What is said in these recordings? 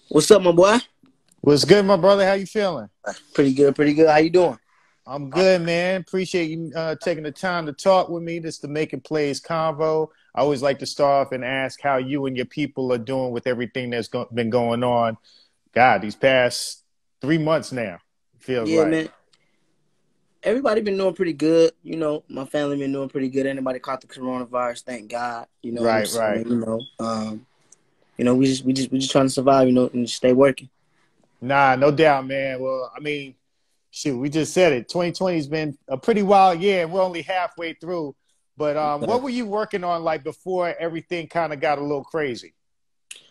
What's up, my boy? What's good, my brother? How you feeling? Pretty good, pretty good. How you doing? I'm good, man. Appreciate you taking the time to talk with me. This is the Making Plays convo. I always like to start off and ask how you and your people are doing with everything that's been going on. God, these past 3 months now, it feels Yeah, like. man. Everybody been doing pretty good. You know, my family been doing pretty good. Anybody caught the coronavirus, thank God. You know what I'm Right, saying? right. We just trying to survive, and stay working. Nah, no doubt, man. Well, I mean, shoot, we just said it. 2020 has been a pretty wild year, and we're only halfway through. But what were you working on like before everything kind of got a little crazy?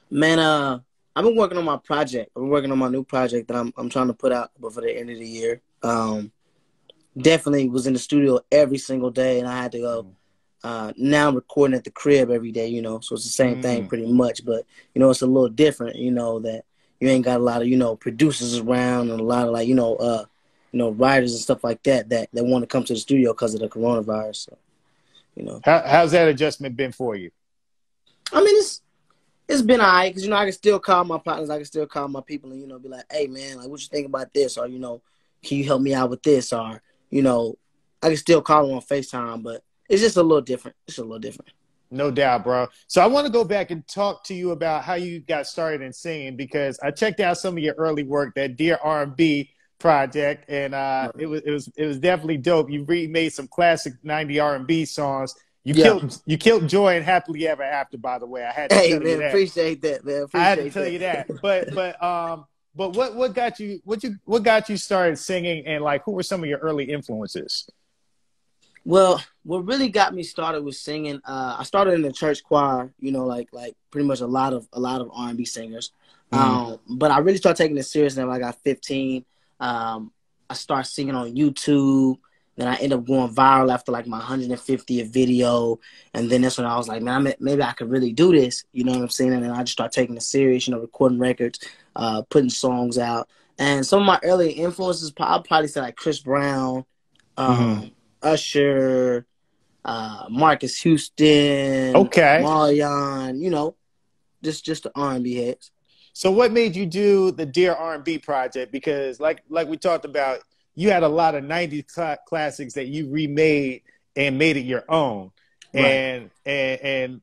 Man, I've been working on my project. I've been working on my new project that I'm trying to put out before the end of the year. Definitely was in the studio every single day, and I had to go. Now I'm recording at the crib every day, so it's the same thing pretty much, but, it's a little different, that you ain't got a lot of, producers around and a lot of writers and stuff like that want to come to the studio because of the coronavirus. So, How's that adjustment been for you? I mean, it's been all right because, I can still call my partners, I can still call my people and, be like, hey, man, like, what you think about this? Or, can you help me out with this? Or, I can still call them on FaceTime, but it's just a little different. It's a little different. No doubt, bro. So I want to go back and talk to you about how you got started in singing, because I checked out some of your early work, that Dear R&B project, and it was definitely dope. You remade some classic '90s R&B songs. You killed Joy and Happily Ever After, by the way. I had to tell you that. Appreciate that, man. I had to tell you that. But what got you started singing, and like who were some of your early influences? Well, what really got me started with singing, I started in the church choir, like pretty much a lot of R&B singers. But I really started taking it serious when I got 15. I started singing on YouTube. Then I ended up going viral after like my 150th video. And then that's when I was like, man, maybe I could really do this. You know what I'm saying? And then I just started taking it serious, recording records, putting songs out. And some of my early influences, I'll probably say like Chris Brown, Usher, Marcus Houston, Marion, just the R&B heads. So what made you do the Dear R&B project? Because like we talked about, you had a lot of '90s classics that you remade and made it your own. Right. And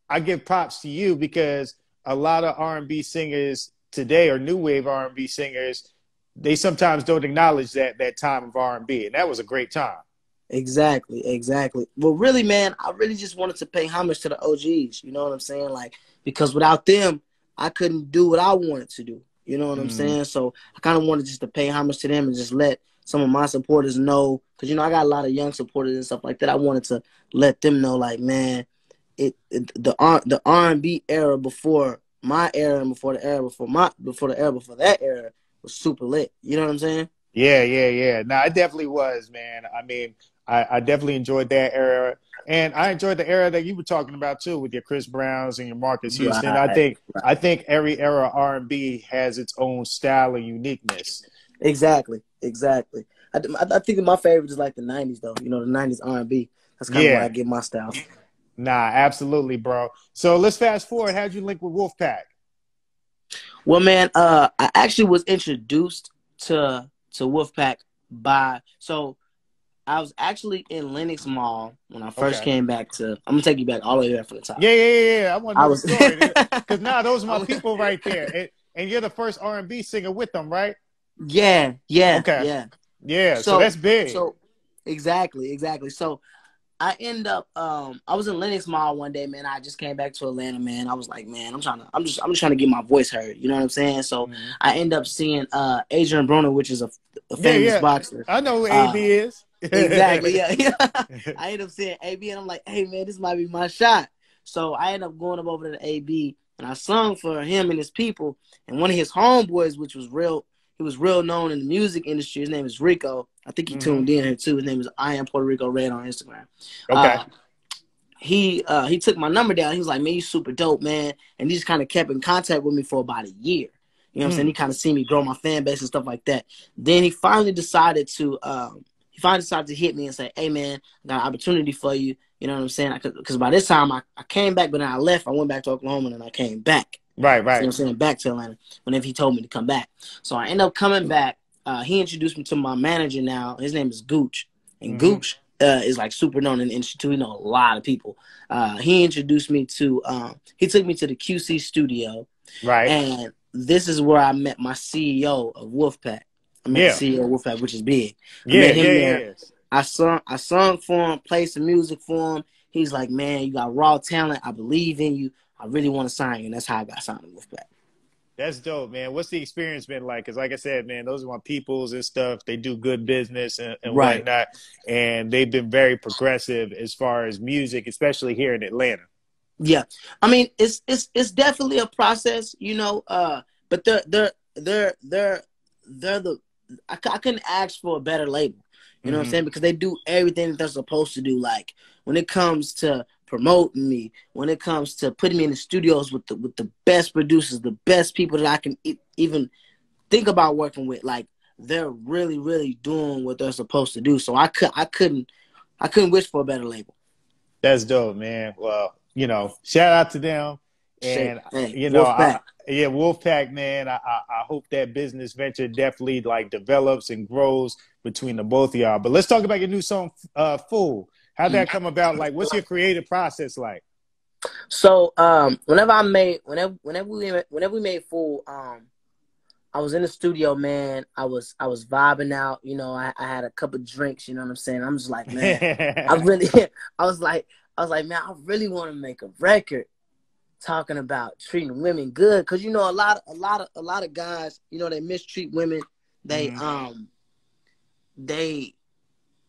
I give props to you, because a lot of R&B singers today, or new wave R&B singers, they sometimes don't acknowledge that time of R&B, and that was a great time. Exactly. Well, really, man, I really just wanted to pay homage to the OGs. You know what I'm saying? Like, because without them, I couldn't do what I wanted to do. You know what I'm saying? So I kind of wanted just to pay homage to them and just let some of my supporters know, because I got a lot of young supporters and stuff like that. I wanted to let them know, like, man, the R&B era before my era and before the era before that era was super lit. You know what I'm saying? Yeah. No, it definitely was, man. I mean, I definitely enjoyed that era. And I enjoyed the era that you were talking about too, with your Chris Browns and your Marcus Houston. Right. I think every era R&B has its own style and uniqueness. Exactly. I think my favorite is like the '90s, though. The '90s R&B. That's kind of where I get my style. Nah, absolutely, bro. So let's fast forward. How'd you link with WolfPack? Well, man, I actually was introduced to WolfPack so I was actually in Lenox Mall when I first came back to. I'm gonna take you back all the way back from the top. Yeah. I want to know the story, because those are my people right there, and you're the first R&B singer with them, right? Yeah. Okay. Yeah. So that's big. So exactly. So I end up I was in Lenox Mall one day, man. I just came back to Atlanta, man. I was like, man, I'm just trying to get my voice heard. You know what I'm saying? So I end up seeing Adrian Bronner, which is a famous boxer. I know who AB is. Exactly, yeah. I end up seeing AB, and I'm like, hey, man, this might be my shot. So I end up going up over to the AB, and I sung for him and his people. And one of his homeboys, he was real known in the music industry. His name is Rico. I think he tuned in here too. His name is I Am Puerto Rico Red on Instagram. Okay. He took my number down. He was like, man, you super dope, man. And he just kind of kept in contact with me for about a year. You know what I'm saying? He kind of seen me grow my fan base and stuff like that. Then he finally decided to hit me and say, hey, man, I got an opportunity for you. You know what I'm saying? Because by this time I came back, but then I left. I went back to Oklahoma and then I came back. Right, See what right. I'm saying? Back to Atlanta whenever he told me to come back. So I end up coming back. He introduced me to my manager now. His name is Gooch. And Mm-hmm. Gooch is like super known in the industry too. He know a lot of people. He introduced me to, he took me to the QC studio. Right. And this is where I met my CEO of WolfPack. I met the Yeah. CEO of WolfPack, which is big. I Yeah, met him yeah, there. yeah. I sung for him, played some music for him. He's like, man, you got raw talent. I believe in you. I really want to sign you. And that's how I got signed to WolfPack. That's dope, man. What's the experience been like? Because, like I said, man, those are my peoples and stuff. They do good business and Right. whatnot, and they've been very progressive as far as music, especially here in Atlanta. Yeah. I mean, it's definitely a process, you know. But they're the I couldn't ask for a better label. You know what I'm Mm-hmm. saying? Because they do everything that they're supposed to do. Like when it comes to promoting me, when it comes to putting me in the studios with the best producers, the best people that I can even think about working with, like they're really, really doing what they're supposed to do. So I couldn't wish for a better label. That's dope, man. Well, you know, shout out to them, Shit. and Hey, you know, WolfPack. yeah, Wolfpack, man. I hope that business venture definitely like develops and grows between the both of y'all. But let's talk about your new song, "Fool." How'd that come about? Like, what's your creative process like? So whenever we made Fool, I was in the studio, man. I was vibing out, you know. I had a couple drinks, you know what I'm saying? I'm just like, man, I really I was like, man, I really want to make a record talking about treating women good, because you know a lot of guys, you know, they mistreat women. They Mhm. they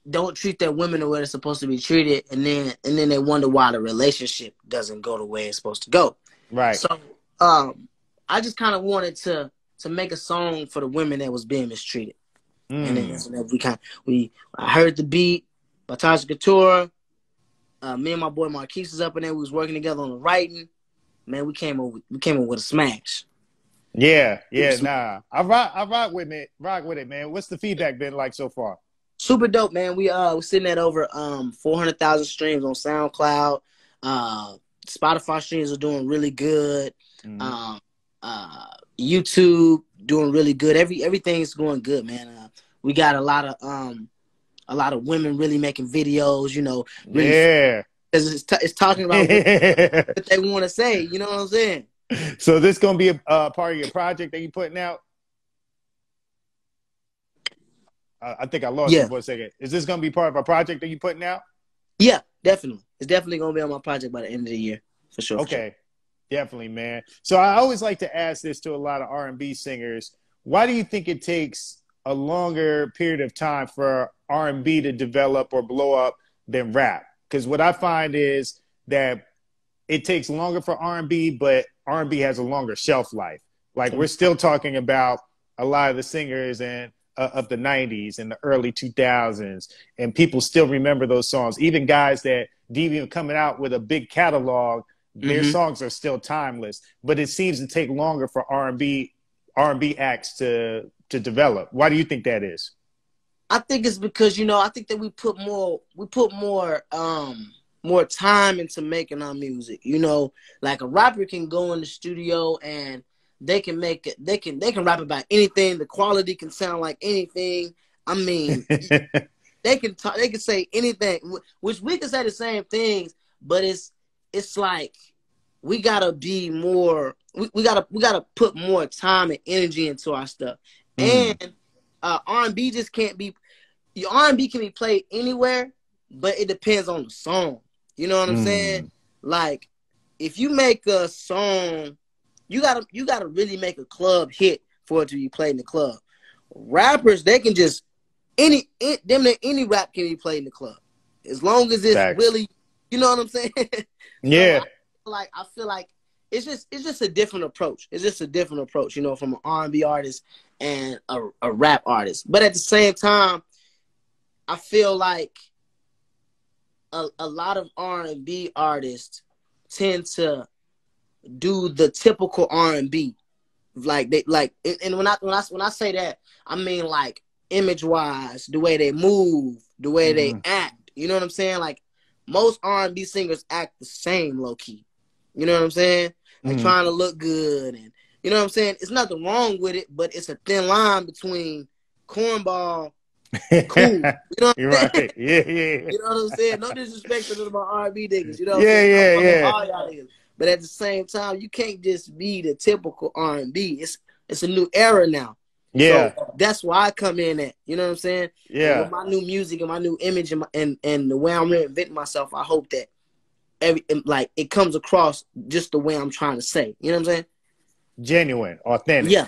don't treat their women the way they're supposed to be treated, and then they wonder why the relationship doesn't go the way it's supposed to go. Right. So I just kind of wanted to make a song for the women that was being mistreated. And then Mm. that's when I heard the beat by Tasha Couture. Me and my boy Marquise was up in there. We was working together on the writing. Man, we came up with a smash. Yeah, yeah, nah. I rock with it, man. What's the feedback been like so far? Super dope, man. We're sitting at over 400,000 streams on SoundCloud. Spotify streams are doing really good. Mm-hmm. YouTube doing really good. Everything's going good, man. We got a lot of women really making videos, you know, really, Yeah. because it's talking about what they want to say. You know what I'm saying? So this gonna be a part of your project that you putting out? I think I lost you Yeah, for a second. Is this gonna be part of a project that you putting out? yeah, definitely. It's definitely gonna be on my project by the end of the year, for sure. For sure. Okay, definitely, man. So I always like to ask this to a lot of R&B singers. Why do you think it takes a longer period of time for R&B to develop or blow up than rap? Because what I find is that it takes longer for R&B, but R&B has a longer shelf life. Like we're still talking about a lot of the singers and of the 90s and the early 2000s, and people still remember those songs. Even guys that didn't even coming out with a big catalog, their Mm-hmm. songs are still timeless. But it seems to take longer for R&B acts to develop. Why do you think that is? I think it's because, you know, I think that we put more time into making our music. You know, like a rapper can go in the studio and they can make it. They can rap about anything. The quality can sound like anything. I mean, they can talk. They can say anything, which we can say the same things. But it's like we gotta be more. We gotta put more time and energy into our stuff. Mm. And R&B just can't be. Your R&B can be played anywhere, but it depends on the song. You know what I'm saying? Mm. Like, if you make a song, you gotta really make a club hit for it to be played in the club. Rappers, they can just any rap can be played in the club, as long as it's Facts. really, you know what I'm saying? So Yeah. I feel like it's just a different approach. It's just a different approach, you know, from an R&B artist and a rap artist. But at the same time, I feel like a lot of R&B artists tend to do the typical R&B, like they like. And when I say that, I mean like image wise, the way they move, the way they Mm-hmm. act. You know what I'm saying? Like most R&B singers act the same, low key. You know what I'm saying? like trying to look good, and you know what I'm saying. It's nothing wrong with it, but it's a thin line between cornball, cool. You know what You're I'm saying? right. Yeah. You know what I'm saying? No disrespect to my R&B niggas. You know what I'm Yeah, saying? yeah, I love yeah. all y'all niggas. But at the same time, you can't just be the typical R&B. It's a new era now. Yeah. So that's why I come in at. You know what I'm saying? And Yeah. with my new music and my new image and the way I'm reinventing myself, I hope that it comes across just the way I'm trying to say. You know what I'm saying? Genuine, authentic. Yeah,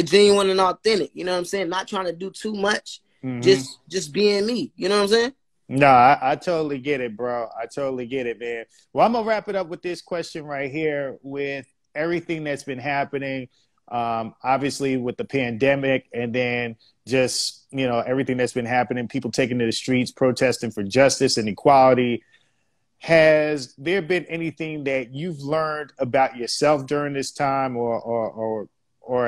genuine and authentic. You know what I'm saying? Not trying to do too much. Just being me. You know what I'm saying? No, I totally get it, bro. I totally get it, man. Well, I'm gonna wrap it up with this question right here. With everything that's been happening, obviously with the pandemic, and then just everything that's been happening, people taking to the streets, protesting for justice and equality. Has there been anything that you've learned about yourself during this time, or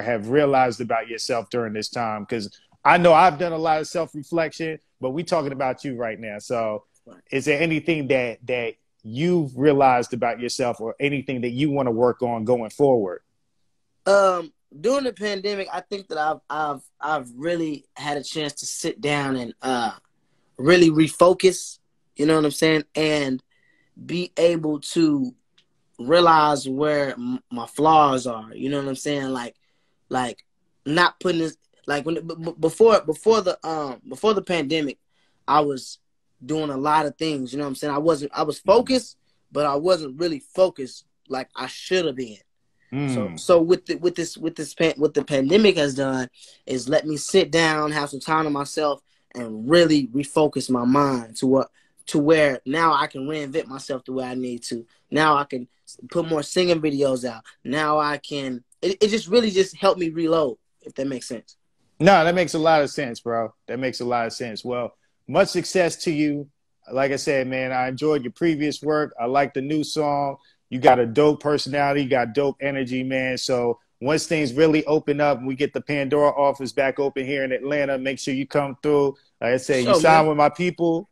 have realized about yourself during this time? Because I know I've done a lot of self-reflection, but we're talking about you right now. So is there anything that you've realized about yourself, or anything that you want to work on going forward? During the pandemic, I think that I've really had a chance to sit down and really refocus, you know what I'm saying, and be able to realize where my flaws are, you know what I'm saying, like not putting this, like before the pandemic, I was doing a lot of things, you know what I'm saying. I was focused, but I wasn't really focused like I should have been. So what the pandemic has done is let me sit down, have some time to myself, and really refocus my mind to where now I can reinvent myself the way I need to. Now I can put more singing videos out. Now I can. It just really just helped me reload, if that makes sense. No, that makes a lot of sense, bro. That makes a lot of sense. Well, much success to you. Like I said, man, I enjoyed your previous work. I like the new song. You got a dope personality. You got dope energy, man. So once things really open up and we get the Pandora office back open here in Atlanta, make sure you come through. Like I said, you sign with my people.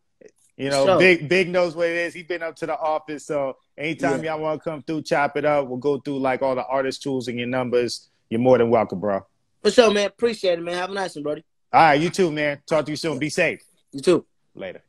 Big knows what it is. He's been up to the office. So anytime y'all want to come through, chop it up. We'll go through like all the artist tools and your numbers. You're more than welcome, bro. For sure, man. Appreciate it, man. Have a nice one, Brody. All right, you too, man. Talk to you soon. Be safe. You too. Later.